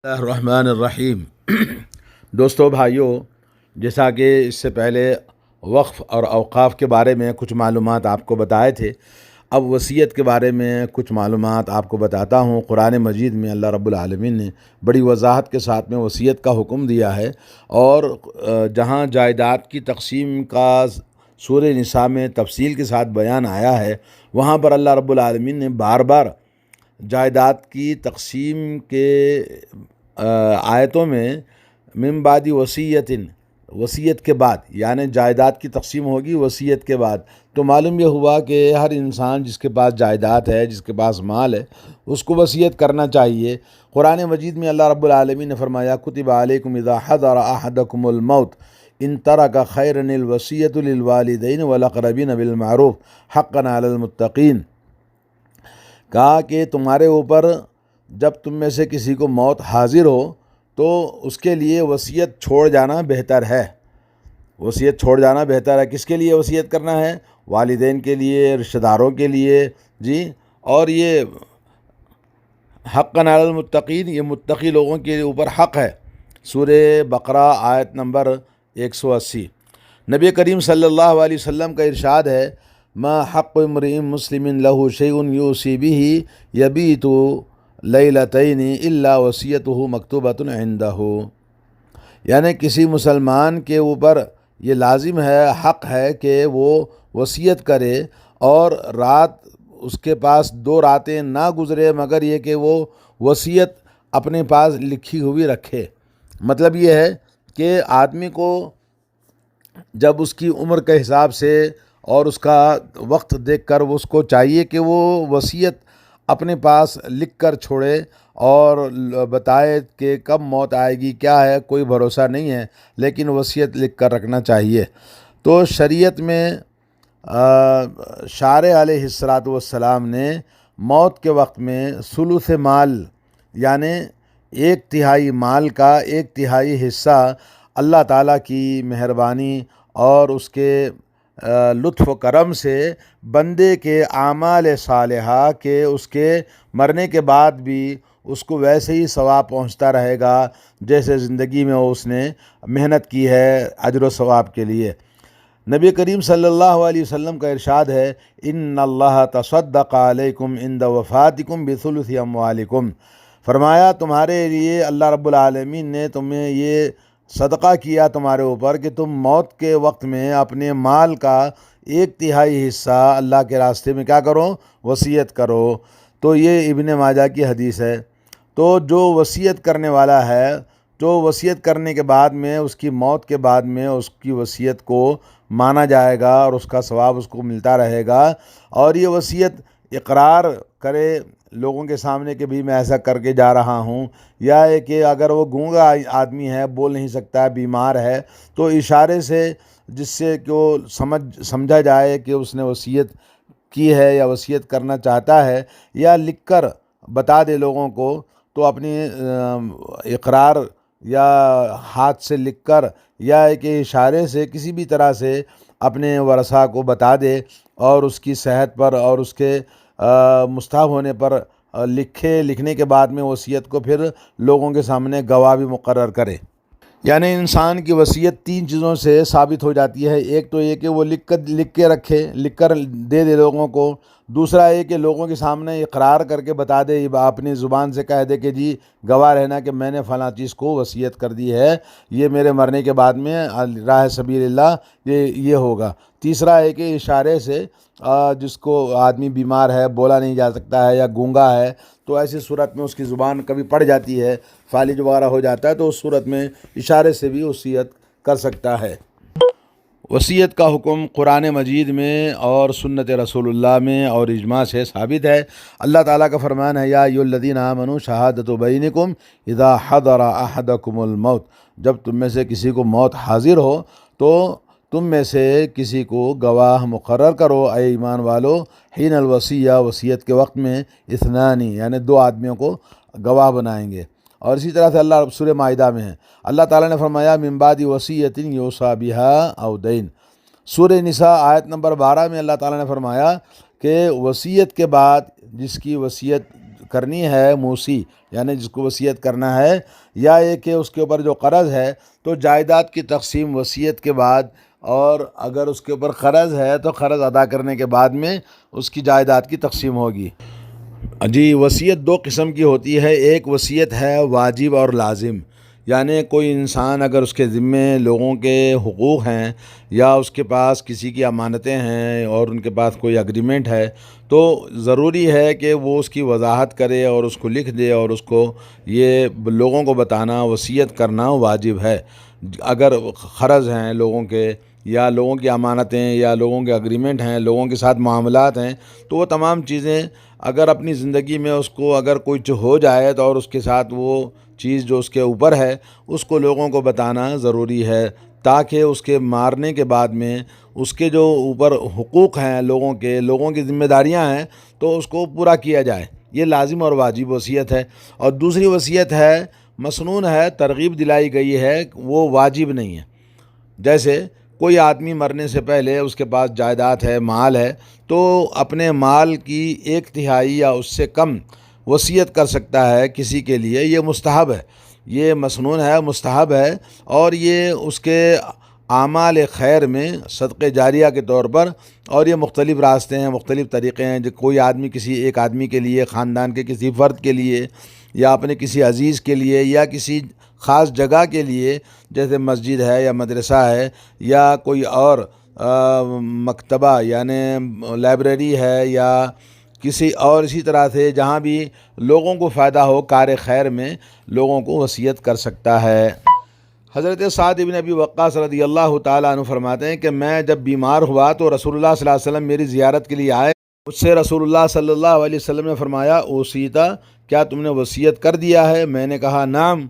الرحمن الرحیم دوستو بھائیوں، جیسا کہ اس سے پہلے وقف اور اوقاف کے بارے میں کچھ معلومات آپ کو بتائے تھے، اب وصیت کے بارے میں کچھ معلومات آپ کو بتاتا ہوں۔ قرآن مجید میں اللہ رب العالمین نے بڑی وضاحت کے ساتھ میں وصیت کا حکم دیا ہے، اور جہاں جائیداد کی تقسیم کا سورہ نساء میں تفصیل کے ساتھ بیان آیا ہے، وہاں پر اللہ رب العالمین نے بار بار جائیداد کی تقسیم کے آیتوں میں من بعد وصیت کے بعد، یعنی جائیداد کی تقسیم ہوگی وصیت کے بعد، تو معلوم یہ ہوا کہ ہر انسان جس کے پاس جائیداد ہے، جس کے پاس مال ہے، اس کو وصیت کرنا چاہیے۔ قرآن مجید میں اللہ رب العالمین نے فرمایا کتب علیکم اذا حضر احدکم الموت ان ترک خیرا الوصیۃ للوالدین والاقربین بالمعروف حقا علی المتقین، کہا کہ تمہارے اوپر جب تم میں سے کسی کو موت حاضر ہو تو اس کے لیے وصیت چھوڑ جانا بہتر ہے۔ وصیت چھوڑ جانا بہتر ہے۔ کس کے لیے وصیت کرنا ہے؟ والدین کے لیے، رشتہ داروں کے لیے، جی۔ اور یہ حقا علی المتقین، یہ متقی لوگوں کے اوپر حق ہے۔ سورہ بقرہ آیت نمبر 180۔ نبی کریم صلی اللہ علیہ وسلم کا ارشاد ہے ما حق امرئ مسلم لہ شیء یوصی بہ یبیت لیلتین الا وصیتہ مکتوبۃ عندہ، یعنی کسی مسلمان کے اوپر یہ لازم ہے، حق ہے کہ وہ وصیت کرے اور رات اس کے پاس 2 راتیں نہ گزرے مگر یہ کہ وہ وصیت اپنے پاس لکھی ہوئی رکھے۔ مطلب یہ ہے کہ آدمی کو جب اس کی عمر کے حساب سے اور اس کا وقت دیکھ کر اس کو چاہیے کہ وہ وصیت اپنے پاس لکھ کر چھوڑے اور بتائے کہ کب موت آئے گی، کیا ہے، کوئی بھروسہ نہیں ہے، لیکن وصیت لکھ کر رکھنا چاہیے۔ تو شریعت میں شارع علیہ السلام نے موت کے وقت میں ثلث مال، یعنی 1/3 مال کا 1/3 حصہ اللہ تعالیٰ کی مہربانی اور اس کے لطف و کرم سے بندے کے اعمال صالحہ کے اس کے مرنے کے بعد بھی اس کو ویسے ہی ثواب پہنچتا رہے گا جیسے زندگی میں اس نے محنت کی ہے اجر و ثواب کے لیے۔ نبی کریم صلی اللہ علیہ وسلم کا ارشاد ہے ان اللہ تصدق علیکم عند وفاتکم بثلث اموالکم، فرمایا تمہارے لیے اللہ رب العالمین نے تمہیں یہ صدقہ کیا تمہارے اوپر کہ تم موت کے وقت میں اپنے مال کا 1/3 حصہ اللہ کے راستے میں کیا کرو؟ وصیت کرو۔ تو یہ ابن ماجہ کی حدیث ہے۔ تو جو وصیت کرنے والا ہے، جو وصیت کرنے کے بعد میں اس کی موت کے بعد میں اس کی وصیت کو مانا جائے گا اور اس کا ثواب اس کو ملتا رہے گا، اور یہ وصیت اقرار کرے لوگوں کے سامنے کہ بھی میں ایسا کر کے جا رہا ہوں، یا کہ اگر وہ گونگا آدمی ہے، بول نہیں سکتا ہے، بیمار ہے، تو اشارے سے جس سے کہ وہ سمجھا جائے کہ اس نے وصیت کی ہے یا وصیت کرنا چاہتا ہے، یا لکھ کر بتا دے لوگوں کو، تو اپنی اقرار یا ہاتھ سے لکھ کر یا کہ اشارے سے کسی بھی طرح سے اپنے ورثاء کو بتا دے، اور اس کی صحت پر اور اس کے مستحب ہونے پر لکھنے کے بعد میں وصیت کو پھر لوگوں کے سامنے گواہ بھی مقرر کرے۔ یعنی انسان کی وصیت 3 چیزوں سے ثابت ہو جاتی ہے۔ ایک تو یہ کہ وہ لکھ کے رکھے، لکھ کر دے لوگوں کو۔ دوسرا یہ کہ لوگوں کے سامنے اقرار کر کے بتا دے، اپنی زبان سے کہہ دے کہ جی گواہ رہنا کہ میں نے فلاں چیز کو وصیت کر دی ہے، یہ میرے مرنے کے بعد میں راہ سبیل اللہ یہ ہوگا۔ تیسرا ہے کہ اشارے سے جس کو آدمی بیمار ہے، بولا نہیں جا سکتا ہے یا گونگا ہے، تو ایسی صورت میں اس کی زبان کبھی پڑ جاتی ہے، فالج وغیرہ ہو جاتا ہے، تو اس صورت میں اشارے سے بھی وصیت کر سکتا ہے۔ وصیت کا حکم قرآن مجید میں اور سنت رسول اللہ میں اور اجماع سے ثابت ہے۔ اللہ تعالیٰ کا فرمان ہے یا ایھا الذین آمنوا شہادۃ بینکم اذا حضر احدکم الموت، جب تم میں سے کسی کو موت حاضر ہو تو تم میں سے کسی کو گواہ مقرر کرو، اے ایمان والو، حین الوصیہ، وصیت کے وقت میں، اثنانی، یعنی 2 آدمیوں کو گواہ بنائیں گے۔ اور اسی طرح سے اللہ سورہ مائدہ میں ہے، اللہ تعالیٰ نے فرمایا من بعد وصیۃ یوصی بہا او دین۔ سورہ نساء آیت نمبر 12 میں اللہ تعالیٰ نے فرمایا کہ وصیت کے بعد جس کی وصیت کرنی ہے موسی یعنی جس کو وصیت کرنا ہے، یا یہ کہ اس کے اوپر جو قرض ہے تو جائیداد کی تقسیم وصیت کے بعد، اور اگر اس کے اوپر قرض ہے تو قرض ادا کرنے کے بعد میں اس کی جائیداد کی تقسیم ہوگی۔ جی، وصیت دو قسم کی ہوتی ہے، ایک وصیت ہے واجب اور لازم، یعنی کوئی انسان اگر اس کے ذمے لوگوں کے حقوق ہیں یا اس کے پاس کسی کی امانتیں ہیں اور ان کے پاس کوئی اگریمنٹ ہے تو ضروری ہے کہ وہ اس کی وضاحت کرے اور اس کو لکھ دے اور اس کو یہ لوگوں کو بتانا، وصیت کرنا واجب ہے۔ اگر قرض ہیں لوگوں کے یا لوگوں کی امانتیں یا لوگوں کے اگریمنٹ ہیں، لوگوں کے ساتھ معاملات ہیں، تو وہ تمام چیزیں اگر اپنی زندگی میں اس کو اگر کچھ ہو جائے تو اور اس کے ساتھ وہ چیز جو اس کے اوپر ہے اس کو لوگوں کو بتانا ضروری ہے، تاکہ اس کے مارنے کے بعد میں اس کے جو اوپر حقوق ہیں لوگوں کی ذمہ داریاں ہیں تو اس کو پورا کیا جائے۔ یہ لازم اور واجب وصیت ہے۔ اور دوسری وصیت ہے مسنون ہے، ترغیب دلائی گئی ہے، وہ واجب نہیں ہے۔ جیسے کوئی آدمی مرنے سے پہلے اس کے پاس جائیداد ہے، مال ہے، تو اپنے مال کی 1/3 یا اس سے کم وصیت کر سکتا ہے کسی کے لیے، یہ مستحب ہے، یہ مسنون ہے، مستحب ہے، اور یہ اس کے اعمال خیر میں صدقہ جاریہ کے طور پر، اور یہ مختلف راستے ہیں، مختلف طریقے ہیں۔ جو کوئی آدمی ایک آدمی کے لیے، خاندان کے کسی فرد کے لیے یا اپنے کسی عزیز کے لیے یا کسی خاص جگہ کے لیے، جیسے مسجد ہے یا مدرسہ ہے یا کوئی اور مکتبہ یعنی لائبریری ہے یا کسی اور اسی طرح سے جہاں بھی لوگوں کو فائدہ ہو، کار خیر میں لوگوں کو وصیت کر سکتا ہے۔ حضرت سعد بن ابی وقاص رضی اللہ تعالیٰ عنہ فرماتے ہیں کہ میں جب بیمار ہوا تو رسول اللہ صلی اللہ علیہ وسلم میری زیارت کے لیے آئے۔ مجھ سے رسول اللہ صلی اللہ علیہ وسلم نے فرمایا، اوصیتا، کیا تم نے وصیت کر دیا ہے؟ میں نے کہا نعم،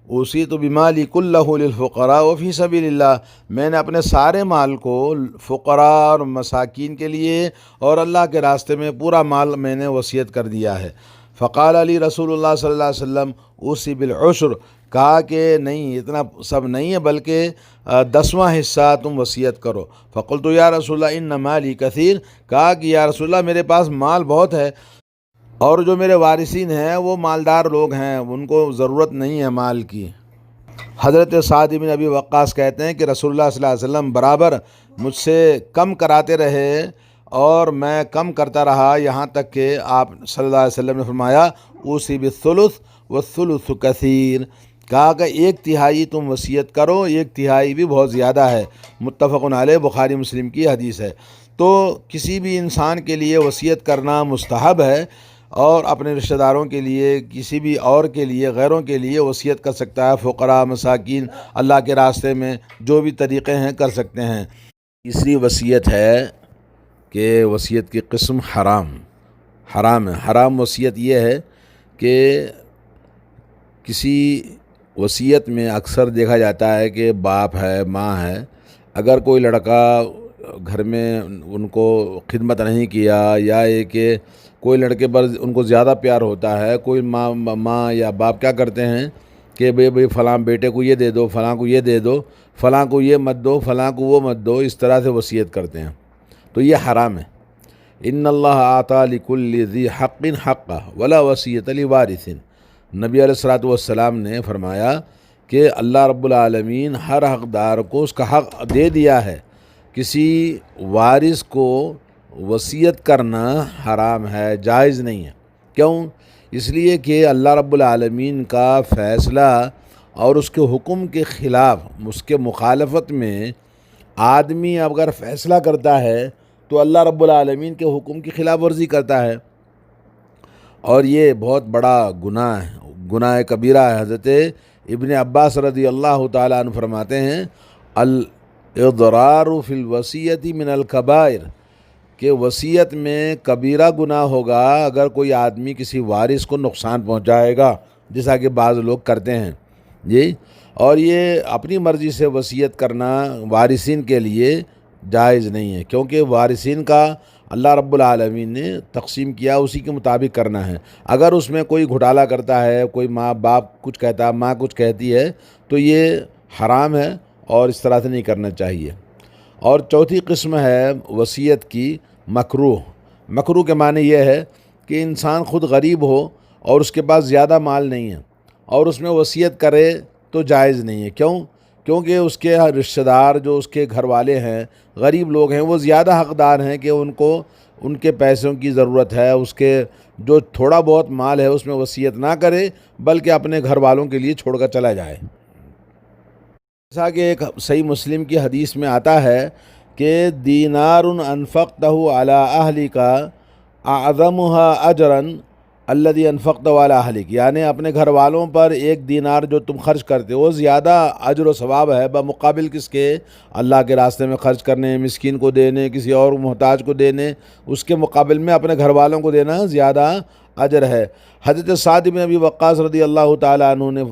اوصیت بمالی کلہ للفقراء وفی سبیل اللہ، میں نے اپنے سارے مال کو فقراء اور مساکین کے لیے اور اللہ کے راستے میں پورا مال میں نے وصیت کر دیا ہے۔ فقال علی رسول اللہ صلی اللہ علیہ وسلم اوصی بالعشر، کہا کہ نہیں، اتنا سب نہیں ہے، بلکہ 10واں حصہ تم وصیت کرو۔ فقلت یا رسول اللہ ان مالی کثیر، کہا کہ یا رسول اللہ میرے پاس مال بہت ہے اور جو میرے وارثین ہیں وہ مالدار لوگ ہیں، ان کو ضرورت نہیں ہے مال کی۔ حضرت سعد بن ابی وقاص کہتے ہیں کہ رسول اللہ صلی اللہ علیہ وسلم برابر مجھ سے کم کراتے رہے اور میں کم کرتا رہا، یہاں تک کہ آپ صلی اللہ علیہ وسلم نے فرمایا اوصی بالثلث والثلث کثیر، کہا کہ 1/3 تم وصیت کرو، 1/3 بھی بہت زیادہ ہے۔ متفق علیہ، بخاری مسلم کی حدیث ہے۔ تو کسی بھی انسان کے لیے وصیت کرنا مستحب ہے، اور اپنے رشتہ داروں کے لیے، کسی بھی اور کے لیے، غیروں کے لیے وصیت کر سکتا ہے، فقراء، مساکین، اللہ کے راستے میں جو بھی طریقے ہیں کر سکتے ہیں۔ تیسری وصیت ہے کہ وصیت کی قسم حرام ہے۔ حرام وصیت یہ ہے کہ کسی وصیت میں اکثر دیکھا جاتا ہے کہ باپ ہے، ماں ہے، اگر کوئی لڑکا گھر میں ان کو خدمت نہیں کیا، یا یہ کہ کوئی لڑکے پر ان کو زیادہ پیار ہوتا ہے، کوئی ماں یا باپ کیا کرتے ہیں کہ بھئی فلاں بیٹے کو یہ دے دو، فلاں کو یہ دے دو، فلاں کو یہ مت دو، فلاں کو وہ مت دو، اس طرح سے وصیت کرتے ہیں، تو یہ حرام ہے۔ ان اللہ اعطی لکل ذی حق حقہ ولا وصیۃ لوارث، نبی علیہ الصلوۃ والسلام نے فرمایا کہ اللہ رب العالمین ہر حقدار کو اس کا حق دے دیا ہے، کسی وارث کو وصیت کرنا حرام ہے، جائز نہیں ہے۔ کیوں؟ اس لیے کہ اللہ رب العالمین کا فیصلہ اور اس کے حکم کے خلاف، اس کے مخالفت میں آدمی اگر فیصلہ کرتا ہے تو اللہ رب العالمین کے حکم کی خلاف ورزی کرتا ہے، اور یہ بہت بڑا گناہ ہے، گناہ کبیرہ ہے۔ حضرت ابن عباس رضی اللہ تعالیٰ عنہ فرماتے ہیں الاضرار فی الوصیۃ من الکبائر، کہ وصیت میں کبیرہ گناہ ہوگا اگر کوئی آدمی کسی وارث کو نقصان پہنچائے گا، جیسا کہ بعض لوگ کرتے ہیں جی، اور یہ اپنی مرضی سے وصیت کرنا وارثین کے لیے جائز نہیں ہے، کیونکہ وارثین کا اللہ رب العالمین نے تقسیم کیا، اسی کے مطابق کرنا ہے۔ اگر اس میں کوئی گھوٹالا کرتا ہے، کوئی ماں باپ کچھ کہتا ہے، ماں کچھ کہتی ہے، تو یہ حرام ہے اور اس طرح سے نہیں کرنا چاہیے۔ اور چوتھی قسم ہے وصیت کی مکروہ۔ مکروہ کے معنی یہ ہے کہ انسان خود غریب ہو اور اس کے پاس زیادہ مال نہیں ہے اور اس میں وصیت کرے تو جائز نہیں ہے. کیونکہ اس کے رشتہ دار جو اس کے گھر والے ہیں، غریب لوگ ہیں، وہ زیادہ حقدار ہیں کہ ان کو ان کے پیسوں کی ضرورت ہے. اس کے جو تھوڑا بہت مال ہے اس میں وصیت نہ کرے بلکہ اپنے گھر والوں کے لیے چھوڑ کر چلا جائے. جیسا کہ ایک صحیح مسلم کی حدیث میں آتا ہے کہ دینار انفقتہ علی اہلک اعظمها اجرا الذی انفقتہ علی اہلک، یعنی اپنے گھر والوں پر ایک دینار جو تم خرچ کرتے ہو زیادہ اجر و ثواب ہے بمقابل کس کے؟ اللہ کے راستے میں خرچ کرنے، مسکین کو دینے، کسی اور محتاج کو دینے، اس کے مقابل میں اپنے گھر والوں کو دینا زیادہ اجر ہے. حضرت سعد بن ابی وقاص رضی اللہ تعالیٰ عنہ نے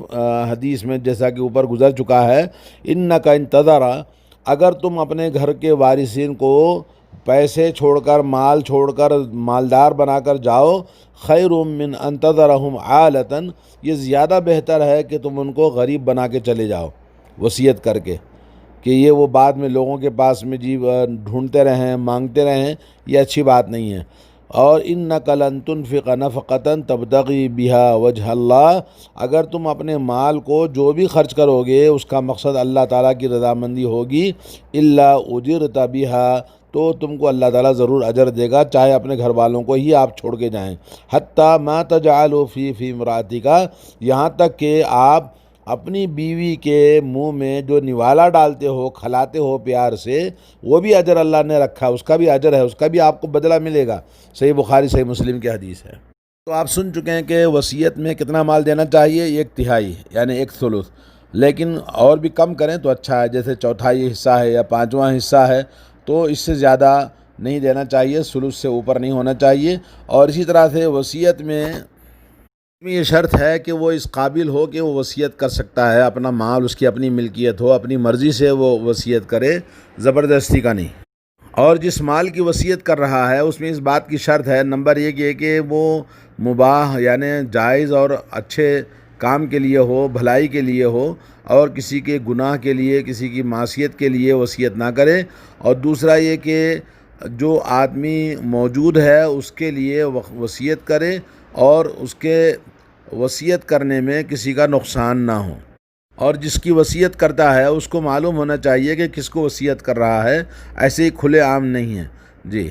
حدیث میں جیسا کہ اوپر گزر چکا ہے، انک انتظر، اگر تم اپنے گھر کے وارثین کو پیسے چھوڑ کر، مال چھوڑ کر مالدار بنا کر جاؤ، خیر من انتظرہم عالۃ، یہ زیادہ بہتر ہے کہ تم ان کو غریب بنا کے چلے جاؤ وصیت کر کے، کہ یہ وہ بعد میں لوگوں کے پاس میں جی ڈھونڈتے رہیں، مانگتے رہیں، یہ اچھی بات نہیں ہے. اور انک لن تنفق نفقۃ تبتغی بہا وجہ اللہ، اگر تم اپنے مال کو جو بھی خرچ کرو گے اس کا مقصد اللہ تعالیٰ کی رضامندی ہوگی، الا اجرت بہا، تو تم کو اللہ تعالیٰ ضرور اجر دے گا، چاہے اپنے گھر والوں کو ہی آپ چھوڑ کے جائیں. حتیٰ ما تجعل فی امراتک، یہاں تک کہ آپ اپنی بیوی کے منہ میں جو نوالا ڈالتے ہو، کھلاتے ہو پیار سے، وہ بھی اجر اللہ نے رکھا، اس کا بھی اجر ہے، اس کا بھی آپ کو بدلہ ملے گا. صحیح بخاری صحیح مسلم کی حدیث ہے. تو آپ سن چکے ہیں کہ وصیت میں کتنا مال دینا چاہیے، 1/3 یعنی 1/3، لیکن اور بھی کم کریں تو اچھا ہے، جیسے 1/4 حصہ ہے یا 5واں حصہ ہے تو اس سے زیادہ نہیں دینا چاہیے، ثلث سے اوپر نہیں ہونا چاہیے. اور اسی طرح سے وصیت میں یہ شرط ہے کہ وہ اس قابل ہو کہ وہ وصیت کر سکتا ہے، اپنا مال اس کی اپنی ملکیت ہو، اپنی مرضی سے وہ وصیت کرے، زبردستی کا نہیں. اور جس مال کی وصیت کر رہا ہے اس میں اس بات کی شرط ہے، نمبر ایک یہ کہ وہ مباح یعنی جائز اور اچھے کام کے لیے ہو، بھلائی کے لیے ہو، اور کسی کے گناہ کے لیے، کسی کی معصیت کے لیے وصیت نہ کرے. اور دوسرا یہ کہ جو آدمی موجود ہے اس کے لیے وصیت کرے اور اس کے وصیت کرنے میں کسی کا نقصان نہ ہو. اور جس کی وصیت کرتا ہے اس کو معلوم ہونا چاہیے کہ کس کو وصیت کر رہا ہے، ایسے ہی کھلے عام نہیں ہیں. جی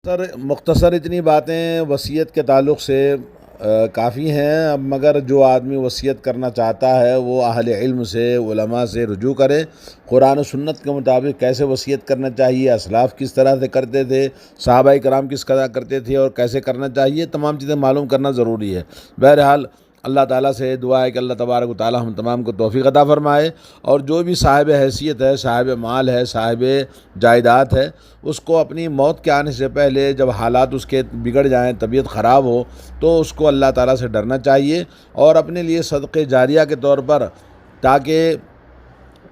سر، مختصر اتنی باتیں وصیت کے تعلق سے کافی ہیں. اب مگر جو آدمی وصیت کرنا چاہتا ہے وہ اہل علم سے، علماء سے رجوع کرے، قرآن و سنت کے مطابق کیسے وصیت کرنا چاہیے، اسلاف کس طرح سے کرتے تھے، صحابہ کرام کس طرح کرتے تھے اور کیسے کرنا چاہیے، تمام چیزیں معلوم کرنا ضروری ہے. بہرحال اللہ تعالیٰ سے دعا ہے کہ اللہ تبارک و تعالیٰ ہم تمام کو توفیق عطا فرمائے، اور جو بھی صاحب حیثیت ہے، صاحب مال ہے، صاحب جائیداد ہے، اس کو اپنی موت کے آنے سے پہلے جب حالات اس کے بگڑ جائیں، طبیعت خراب ہو، تو اس کو اللہ تعالیٰ سے ڈرنا چاہیے اور اپنے لیے صدقہ جاریہ کے طور پر، تاکہ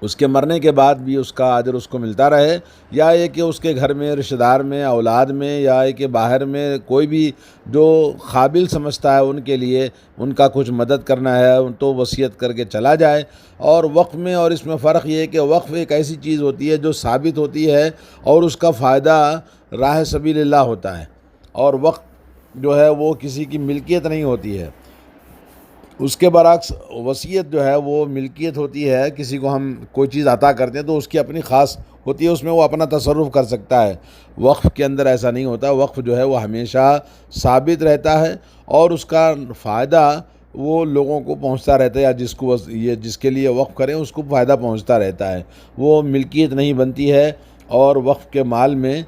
اس کے مرنے کے بعد بھی اس کا اجر اس کو ملتا رہے، یا یہ کہ اس کے گھر میں، رشتہ دار میں، اولاد میں، یا یہ کہ باہر میں کوئی بھی جو قابل سمجھتا ہے ان کے لیے ان کا کچھ مدد کرنا ہے تو وصیت کر کے چلا جائے. اور وقف میں اور اس میں فرق یہ ہے کہ وقف ایک ایسی چیز ہوتی ہے جو ثابت ہوتی ہے اور اس کا فائدہ راہ سبیل اللہ ہوتا ہے، اور وقف جو ہے وہ کسی کی ملکیت نہیں ہوتی ہے. اس کے برعکس وصیت جو ہے وہ ملکیت ہوتی ہے، کسی کو ہم کوئی چیز عطا کرتے ہیں تو اس کی اپنی خاص ہوتی ہے، اس میں وہ اپنا تصرف کر سکتا ہے. وقف کے اندر ایسا نہیں ہوتا، وقف جو ہے وہ ہمیشہ ثابت رہتا ہے اور اس کا فائدہ وہ لوگوں کو پہنچتا رہتا ہے، یا جس کے لیے وقف کریں اس کو فائدہ پہنچتا رہتا ہے، وہ ملکیت نہیں بنتی ہے. اور وقف کے مال میں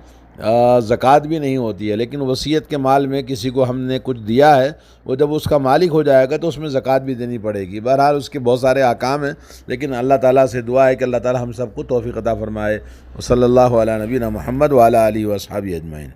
زکوٰۃ بھی نہیں ہوتی ہے، لیکن وصیت کے مال میں کسی کو ہم نے کچھ دیا ہے، وہ جب اس کا مالک ہو جائے گا تو اس میں زکوٰۃ بھی دینی پڑے گی. بہرحال اس کے بہت سارے احکام ہیں، لیکن اللہ تعالیٰ سے دعا ہے کہ اللہ تعالیٰ ہم سب کو توفیق عطا فرمائے. صلی اللہ علیہ نبینا محمد وعلی آلہ وصحبہ اجمعین.